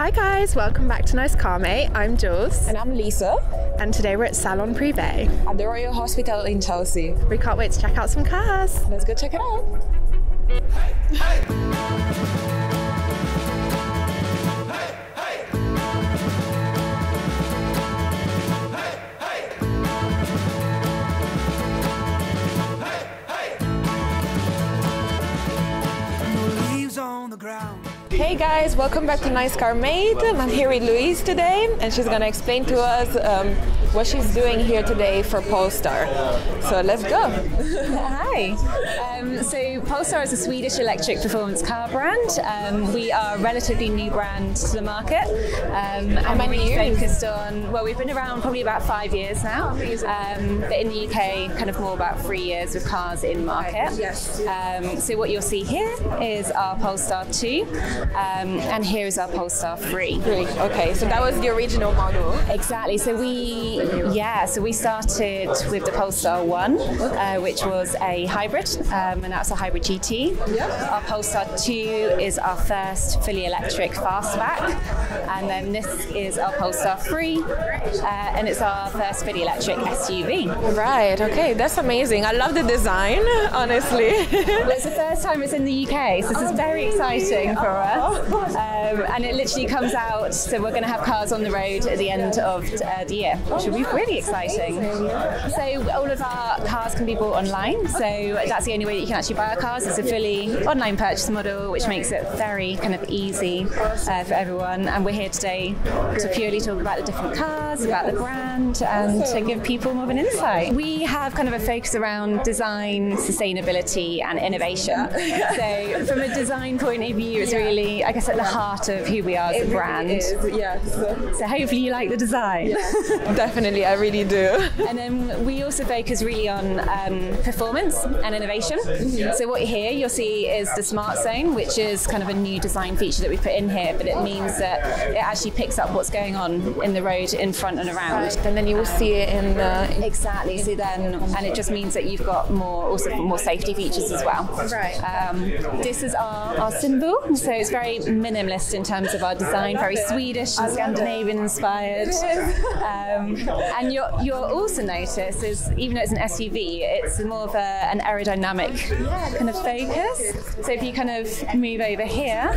Hi guys, welcome back to Nice Car Mate. I'm Jules. And I'm Lisa. And today we're at Salon Privé At the Royal Hospital in Chelsea. We can't wait to check out some cars. Let's go check it out. Hey guys, welcome back to Nice Car Mate. I'm here with Louise today and she's gonna explain to us what she's doing here today for Polestar. So let's go. Hi. So Polestar is a Swedish electric performance car brand. We are a relatively new brand to the market. How many years? Focused on, well, we've been around probably about 5 years now. But in the UK, kind of more about 3 years with cars in market. Yes. So what you'll see here is our Polestar 2 and here is our Polestar 3. Okay, so that was the original model. Exactly. So we started with the Polestar 1, which was a hybrid, and that's a hybrid GT. Yep. Our Polestar 2 is our first fully electric fastback, and then this is our Polestar 3, and it's our first fully electric SUV. Right, okay, that's amazing. I love the design, honestly. Well, it's the first time it's in the UK, so this is very exciting for us. And it literally comes out, so we're going to have cars on the road at the end of the year, which will be really exciting. So all of our cars can be bought online, so that's the only way that you can actually buy our cars. It's a fully online purchase model, which makes it very kind of easy for everyone. And we're here today to purely talk about the different cars, about the brand, and to give people more of an insight. We have kind of a focus around design, sustainability, and innovation. So from a design point of view, it's really, I guess, at the heart of who we are as a brand. Yes. So hopefully you like the design. Definitely, I really do. And then we also focus really on performance and innovation. So what here you'll see is the Smart Zone, which is kind of a new design feature that we put in here, but it means that it actually picks up what's going on in the road in front and around. And then you will see it in the... Exactly. So then, and it just means that you've got more safety features as well. Right. This is our symbol, so it's very minimalist in terms of our design, very Swedish and Scandinavian inspired. And you'll also notice is, even though it's an SUV, it's more of an aerodynamic kind of focus. So if you kind of move over here,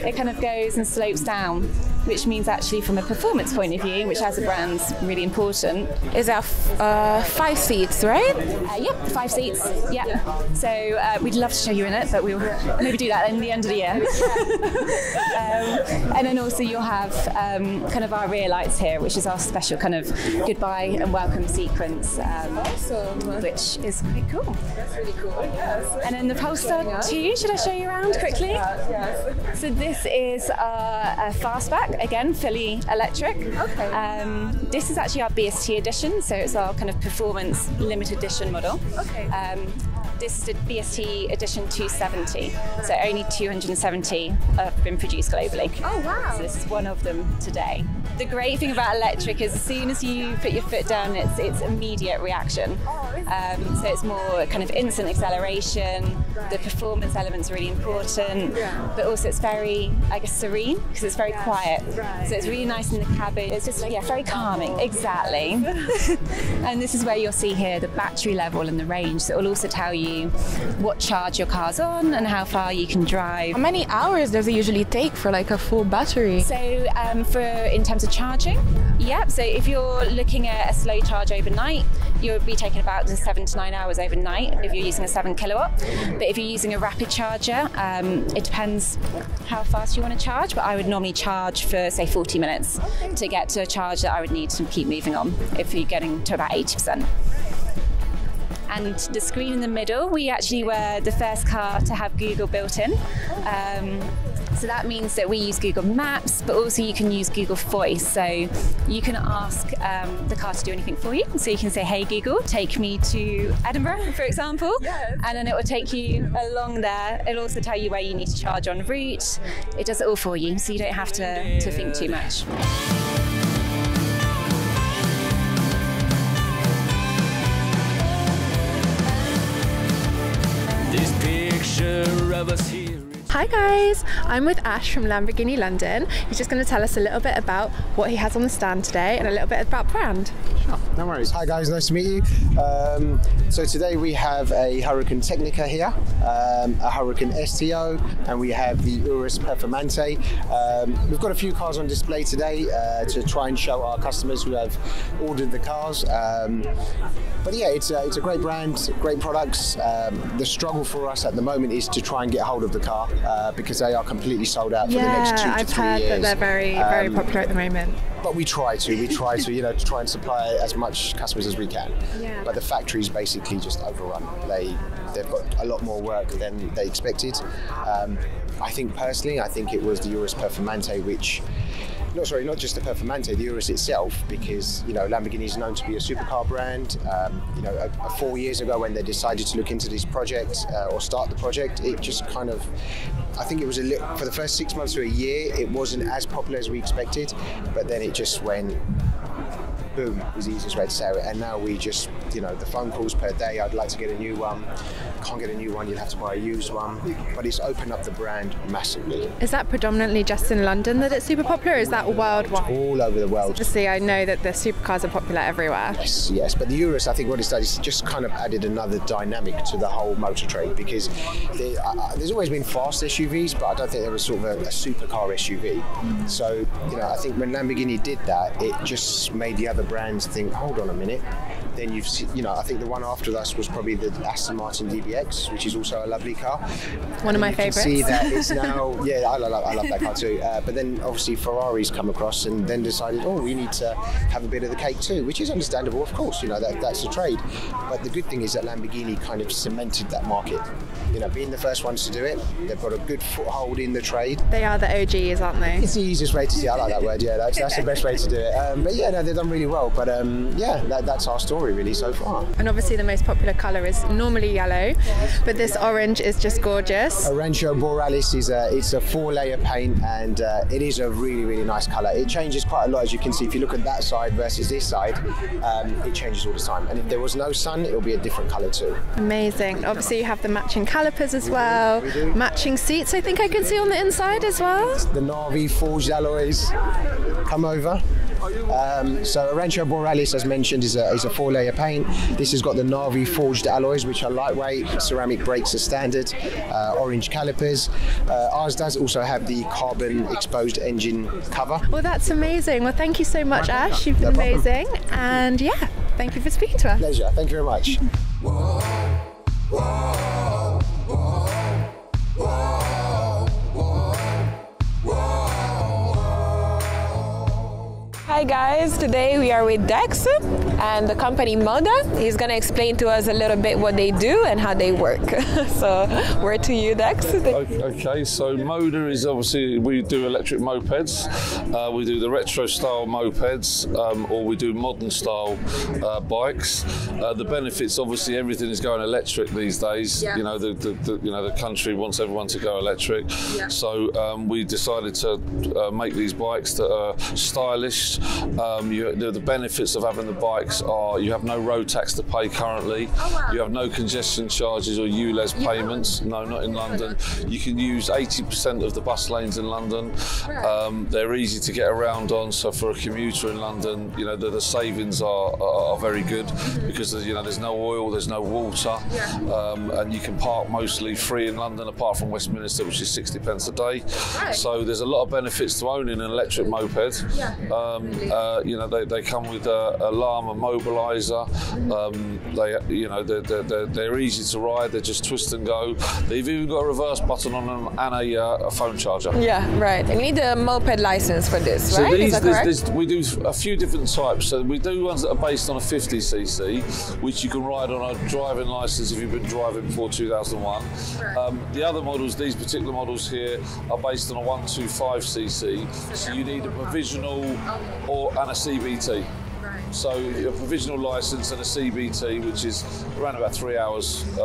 it kind of goes and slopes down, which means actually from a performance point of view, which as a brand's really important. Is that 5 seats, right? Yep, 5 seats, yeah. So we'd love to show you in it, but we'll maybe do that in the end of the year. And then also you'll have kind of our rear lights here, which is our special kind of goodbye and welcome sequence, which is quite cool. That's really cool, yes. And then the Polestar 2, should I show you around quickly? Yes. So this is our fastback, again, fully electric. Okay. This is actually our BST edition, so it's our kind of performance limited edition model. Okay. This is the BST edition 270, so only 270 have been produced globally. Oh wow! So this is one of them today. The great thing about electric is as soon as you put your foot down, it's immediate reaction. So it's more kind of instant acceleration. The performance elements are really important, but also it's very, I guess, serene because it's very quiet. So it's really nice in the cabin. It's just very calming. Exactly. And this is where you'll see here the battery level and the range. So it will also tell you what charge your car's on and how far you can drive. How many hours does it usually take for like a full battery? So in terms of charging, so if you're looking at a slow charge overnight, you'll be taking about 7 to 9 hours overnight if you're using a 7 kilowatt. But if you're using a rapid charger, it depends how fast you want to charge, but I would normally charge for say 40 minutes to get to a charge that I would need to keep moving on if you're getting to about 80%. And the screen in the middle, we actually were the first car to have Google built in. So that means that we use Google Maps, but also you can use Google Voice. So you can ask the car to do anything for you. So you can say, hey Google, take me to Edinburgh, for example. Yes. And then it will take you along there. It'll also tell you where you need to charge en route. It does it all for you, so you don't have to think too much. This picture of us here. Hi guys, I'm with Ash from Lamborghini London. He's just going to tell us a little bit about what he has on the stand today and a little bit about brand. Sure, no worries. Hi guys, nice to meet you. So today we have a Hurricane Technica here, a Hurricane STO, and we have the Urus Performante. We've got a few cars on display today to try and show our customers who have ordered the cars. But yeah, it's a great brand, great products. The struggle for us at the moment is to try and get hold of the car because they are completely sold out for the next 2 to 3 years. I've heard that they're very popular at the moment. But we try to, to try and supply as much customers as we can. Yeah. But the factory's basically just overrun. They've got a lot more work than they expected. I think personally, it was the Urus Performante which. Not just the Performante, the Urus itself, because Lamborghini is known to be a supercar brand. 4 years ago when they decided to look into this project or start the project, it just kind of, I think it was for the first 6 months to a year, it wasn't as popular as we expected, but then it just went boom, is the easiest way to say it. And now we just, the phone calls per day, I'd like to get a new one. Can't get a new one, you'll have to buy a used one. But it's opened up the brand massively. Is that predominantly just in London that it's super popular, or is that worldwide? All over the world. Obviously, I know that the supercars are popular everywhere. Yes. But the Urus, I think what it's done is just kind of added another dynamic to the whole motor trade, because there's always been fast SUVs, but I don't think there was sort of a supercar SUV. So, I think when Lamborghini did that, it just made the other brands think, hold on a minute. Then you've seen, I think the one after us was probably the Aston Martin DBX, which is also a lovely car. One of my favourites. You can see that it's now, I love that car too. But then obviously Ferrari's come across and then decided, we need to have a bit of the cake too, which is understandable, of course, that's a trade. But the good thing is that Lamborghini kind of cemented that market. Being the first ones to do it, they've got a good foothold in the trade. They are the OGs, aren't they? It's the easiest way to see. I like that word. Yeah, that's the best way to do it. But yeah, they've done really well. But that's our story really so far. And obviously the most popular colour is normally yellow, but this orange is just gorgeous. Arancio Borealis is a 4-layer paint, and it is a really, really nice colour. It changes quite a lot, as you can see. If you look at that side versus this side, it changes all the time. And if there was no sun, it'll be a different colour too. Amazing. Obviously you have the matching calipers as well. We do. Matching seats, I think I can see on the inside as well. The Navi forged alloys come over. So Arancio Borealis, as mentioned, is a 4-layer paint. This has got the Navi forged alloys, which are lightweight. Ceramic brakes are standard. Orange calipers. Ours does also have the carbon exposed engine cover. Well, that's amazing. Well, thank you so much, Ash. You've been amazing. And yeah, thank you for speaking to us. Pleasure. Thank you very much. Whoa, whoa, whoa, whoa. Hi guys, today we are with Dex and the company Moda. He's going to explain to us a little bit what they do and how they work. So, word to you, Dex. Okay, so Moda is obviously, we do electric mopeds, we do the retro style mopeds, or we do modern style bikes. The benefits, obviously everything is going electric these days. Yeah. The country wants everyone to go electric. Yeah. So we decided to make these bikes that are stylish. The benefits of having the bikes are you have no road tax to pay currently. Oh, wow. You have no congestion charges or ULEZ payments. No, not in London. You can use 80% of the bus lanes in London. Right. They're easy to get around on, so for a commuter in London, the savings are very good because there's no oil, there's no water, and you can park mostly free in London apart from Westminster, which is 60 pence a day. Right. So there's a lot of benefits to owning an electric moped. Yeah. They come with alarm and mobiliser. They're easy to ride. They're just twist and go. They've even got a reverse button on them and a phone charger. Yeah, right. You need a moped license for this, so right? Is that correct? We do a few different types. So we do ones that are based on a 50cc, which you can ride on a driving licence if you've been driving before 2001. Right. The other models, these particular models here, are based on a 125cc. So you need a provisional and a CVT. So a provisional license and a CBT, which is around about 3 hours, 3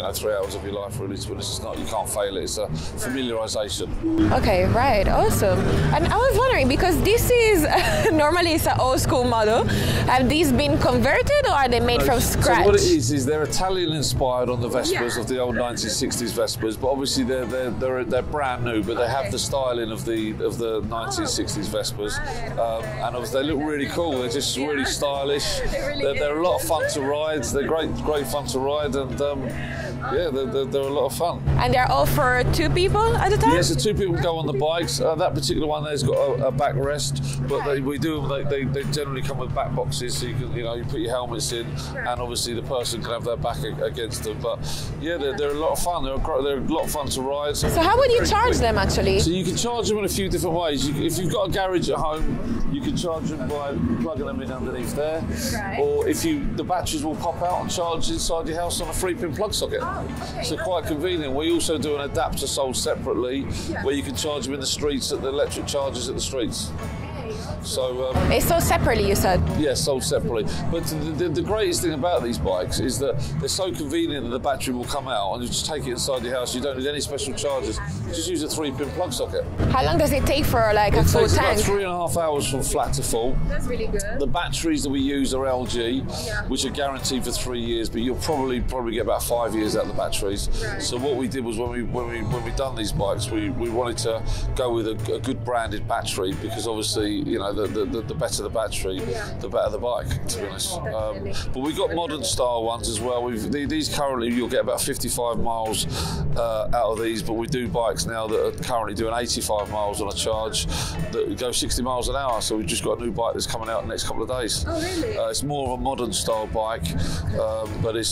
hours of your life really. To be honest, it's not, you can't fail it. It's a familiarisation. Okay, right, awesome. And I was wondering, because this is normally it's an old school model. Have these been converted or are they made from scratch? So what it is they're Italian inspired on the Vespas of the old 1960s Vespas, but obviously they're brand new, but they have the styling of the 1960s Vespas, and obviously they look really cool. They're just really stylish. They're a lot of fun to ride. They're great fun to ride, and yeah, they're a lot of fun. And they're all for 2 people at a time? Yes, so 2 people go on the bikes. That particular one there's got a backrest, but they generally come with back boxes, so you can you put your helmets in, and obviously the person can have their back against them. But yeah, they're a lot of fun. They're a lot of fun to ride. So how would you charge them actually? So you can charge them in a few different ways. If you've got a garage at home, you can charge them by plugging them in underneath there, or the batteries will pop out and charge inside your house on a 3-pin plug socket. So quite convenient. We also do an adapter sold separately, where you can charge them in the streets at the electric chargers at the streets. So it's sold separately, you said? Yes, sold separately. But the greatest thing about these bikes is that they're so convenient that the battery will come out and you just take it inside your house. You don't need any special chargers. Just use a 3-pin plug socket. How long does it take for like a full tank? It takes about 3.5 hours from flat to full. That's really good. The batteries that we use are LG, which are guaranteed for 3 years, but you'll probably get about 5 years out of the batteries. Right. So what we did was when we done these bikes, we wanted to go with a good branded battery, because obviously the better the battery, the better the bike, to be honest. But we've got modern style ones as well. These currently you'll get about 55 miles out of these, but we do bikes now that are currently doing 85 miles on a charge that go 60 miles an hour. So we've just got a new bike that's coming out in the next couple of days. Oh, really? It's more of a modern style bike, but it's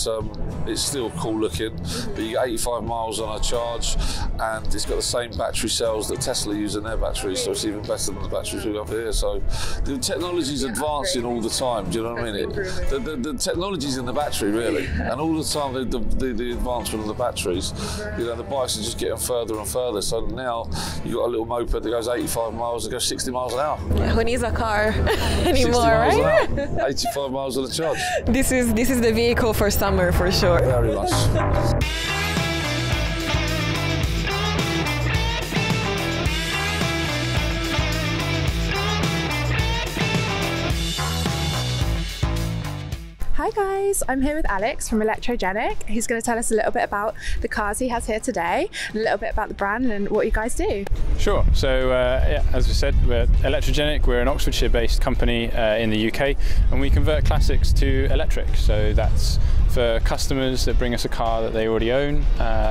still cool looking. But you get 85 miles on a charge, and it's got the same battery cells that Tesla use in their batteries, so it's even better than the batteries we have here. So the technology's advancing all the time. Do you know what I mean? The technology's in the battery really, and all the time the advancement of the batteries. The bikes are just getting further and further. So now you've got a little moped that goes 85 miles, that goes 60 miles an hour. Who needs a car anymore, right? 85 miles on a charge. This is the vehicle for summer for sure. Very much. Hi guys, I'm here with Alex from Electrogenic. He's going to tell us a little bit about the cars he has here today, and a little bit about the brand and what you guys do. Sure. So as we said, we're Electrogenic. We're an Oxfordshire-based company in the UK, and we convert classics to electric. So that's for customers that bring us a car that they already own,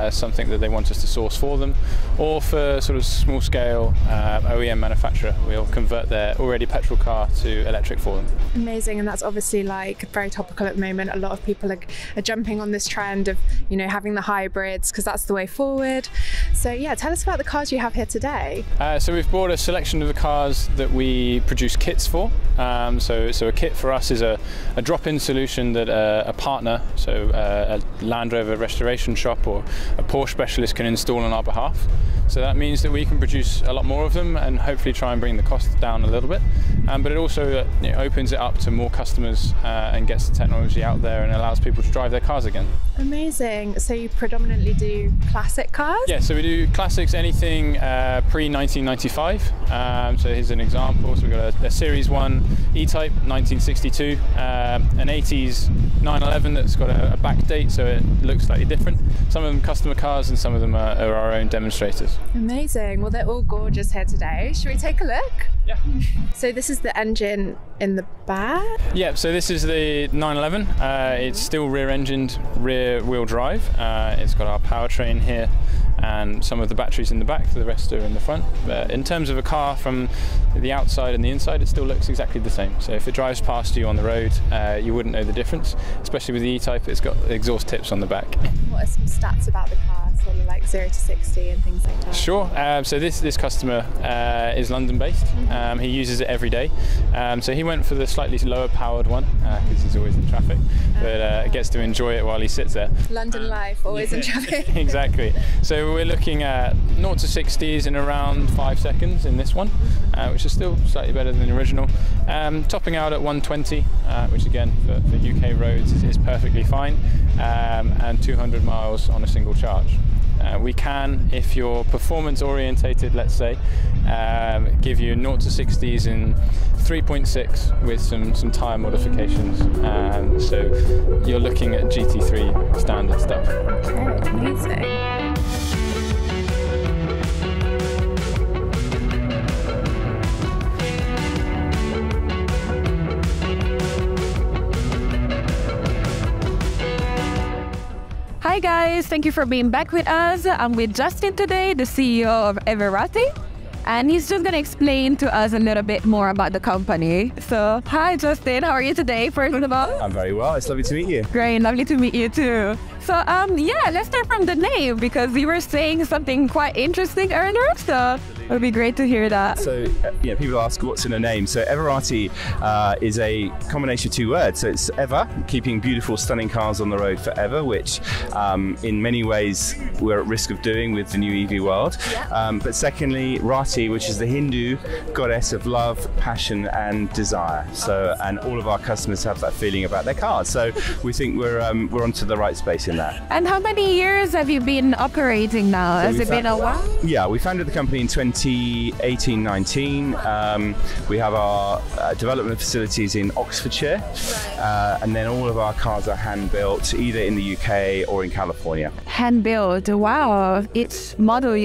something that they want us to source for them, or for sort of small-scale OEM manufacturer, we'll convert their already petrol car to electric for them. Amazing, and that's obviously like very topical at the moment. A lot of people are jumping on this trend of having the hybrids, because that's the way forward. So yeah, tell us about the cars you have here today. So we've brought a selection of the cars that we produce kits for. So a kit for us is a drop-in solution that a partner, so a Land Rover restoration shop or a Porsche specialist, can install on our behalf. So that means that we can produce a lot more of them and hopefully try and bring the cost down a little bit. But it also opens it up to more customers and gets the technology out there and allows people to drive their cars again. Amazing. So you predominantly do classic cars? Yeah, so we do classics, anything pre-1995. So here's an example. So we've got a Series 1 E-Type, 1962, an 80s 911 that's got a back date, so it looks slightly different. Some of them customer cars and some of them are our own demonstrators. Amazing. Well, they're all gorgeous here today. Should we take a look? Yeah. So this is the engine in the back? Yeah, so this is the 911. It's still rear-engined, rear-wheel drive. It's got our powertrain here and some of the batteries in the back, the rest are in the front. But in terms of a car from the outside and the inside, it still looks exactly the same. So if it drives past you on the road, you wouldn't know the difference. Especially with the E-Type, it's got exhaust tips on the back. what are some stats about the car, sort of like 0 to 60 and things like that? Sure. So this customer is London based. He uses it every day. So he went for the slightly lower powered one because he's always in traffic, but gets to enjoy it while he sits there. London life, always in traffic. Exactly. So we're looking at 0 to 60s in around 5 seconds in this one, which is still slightly better than the original. Topping out at 120, which again for UK roads is perfectly fine, and 200 miles on a single charge. We can, if you're performance orientated, let's say, give you 0 to 60s in 3.6 with some tyre modifications. So you're looking at GT3 standard stuff. Okay, amazing. Hi guys, thank you for being back with us. I'm with Justin today, the CEO of Everati, and he's just going to explain to us a little bit more about the company. So, hi Justin, how are you today, first of all? I'm very well, it's lovely to meet you. Great, lovely to meet you too. So, yeah, let's start from the name, because you were saying something quite interesting earlier, so it would be great to hear that. So, people ask what's in a name. So, Everati is a combination of two words. So, it's ever, keeping beautiful, stunning cars on the road forever, which in many ways we're at risk of doing with the new EV world. But secondly, Rati, which is the Hindu goddess of love, passion, and desire. So, and all of our customers have that feeling about their cars. So, we think we're onto the right space in that. And how many years have you been operating now? So Has it been a while? Yeah, we founded the company in 2018-19. We have our development facilities in Oxfordshire, and then all of our cars are hand-built either in the UK or in California. Hand-built, wow. Each model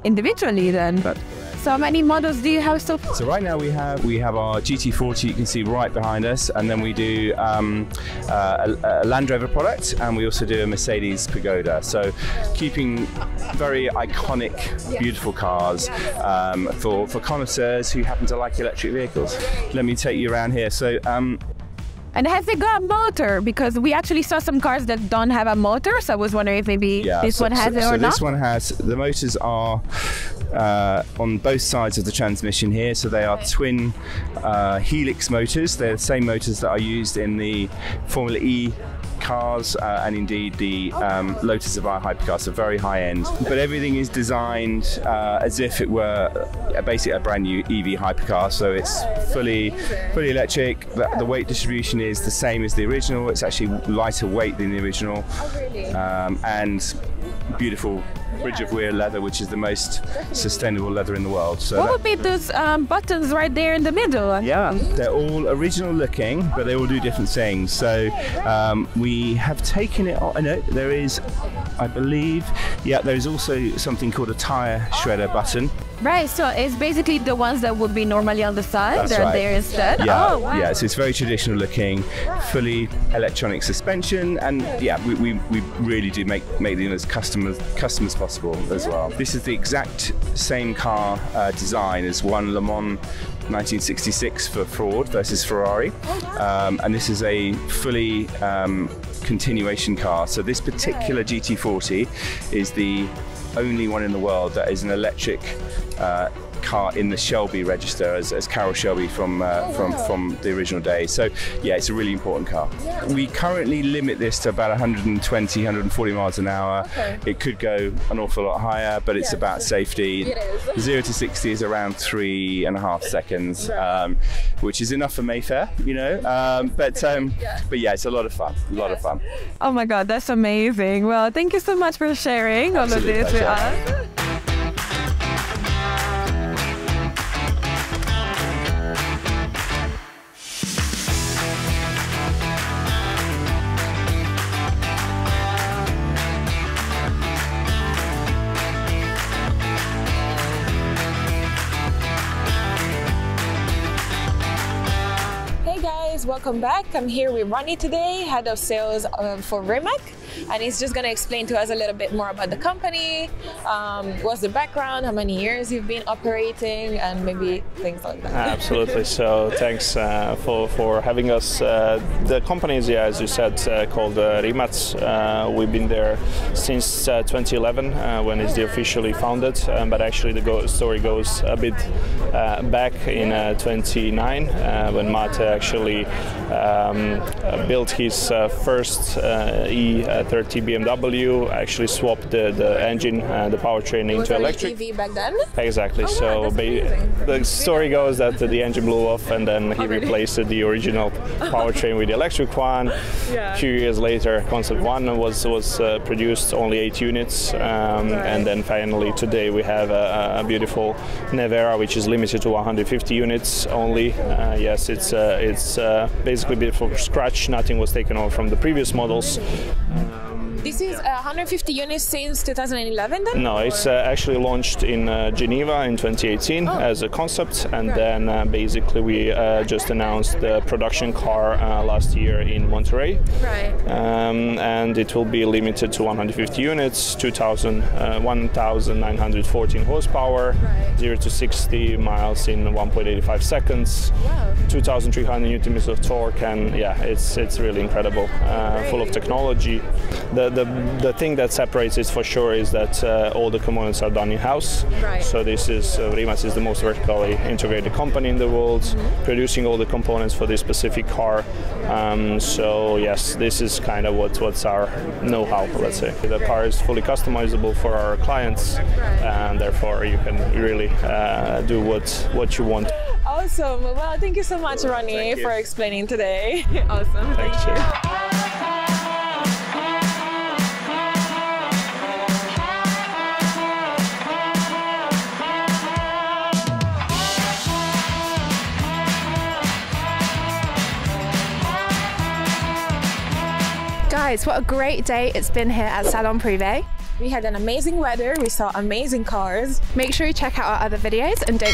individually then. So how many models do you have so far? So right now we have our GT40, you can see right behind us, and then we do a Land Rover product, and we also do a Mercedes Pagoda. So keeping very iconic, beautiful cars for connoisseurs who happen to like electric vehicles. Let me take you around here. So. And has it got a motor? Because we actually saw some cars that don't have a motor, so I was wondering if maybe this one has it or not. This one has, the motors are on both sides of the transmission here, so they are twin helix motors. They're the same motors that are used in the Formula E cars and indeed the Lotus Evira hypercars, so very high end. But everything is designed as if it were basically a brand new EV hypercar, so it's fully electric. The weight distribution is the same as the original. It's actually lighter weight than the original, and beautiful bridge of wear leather, which is the most sustainable leather in the world. So what would be those buttons right there in the middle? Yeah, they're all original looking, but they all do different things. So we have taken it on. No, there is, I believe, there is also something called a tire shredder button. Right, so it's basically the ones that would be normally on the side. That's They're right. there instead. Yeah, oh, wow. Yeah, so it's very traditional looking, fully electronic suspension, and we really do make them as custom as possible as well. This is the exact same car design as one Le Mans 1966 for Ford versus Ferrari, and this is a fully continuation car. So this particular GT40 is the only one in the world that is an electric car in the Shelby register as Carroll Shelby from the original days. So yeah, it's a really important car. We currently limit this to about 120, 140 miles an hour. Okay. It could go an awful lot higher, but it's about safety. 0 to 60 is around 3.5 seconds, which is enough for Mayfair, you know. But yeah, it's a lot of fun. A lot of fun. Oh my God, that's amazing. Well, thank you so much for sharing all of this with us. Welcome back. I'm here with Ronnie today, head of sales for Rimac. and he's just going to explain to us a little bit more about the company, what's the background, how many years you've been operating, and maybe things like that. Absolutely. So thanks for having us. The company is, as you said, called Rimac. We've been there since 2011 when it's officially founded, but actually the story goes a bit back in 2009 when Mate actually built his first E30 BMW, actually swapped the engine, the powertrain into electric. EV back then? Exactly. So the story goes that the engine blew off, and then he replaced the original powertrain with the electric one. A few years later, Concept 1 was produced, only 8 units, and then finally today we have a beautiful Nevera, which is limited to 150 units only. Yes, it's basically built from scratch. Nothing was taken over from the previous models. This is 150 units since 2011 then? No, it's actually launched in Geneva in 2018 as a concept, and then basically we just announced the production car last year in Monterey. And it will be limited to 150 units, 1,914 horsepower, 0 to 60 miles in 1.85 seconds, 2,300 Newton meters of torque, and yeah, it's really incredible, full of technology. The thing that separates it for sure is that all the components are done in-house. So this is Rimac is the most vertically integrated company in the world, producing all the components for this specific car. So yes, this is kind of what's our know-how, let's say. The car is fully customizable for our clients, and therefore you can really do what you want. Awesome. Well, thank you so much, Ronnie, for explaining today. Awesome. Thank you. Guys, what a great day it's been here at Salon Privé. We had an amazing weather, we saw amazing cars. Make sure you check out our other videos and don't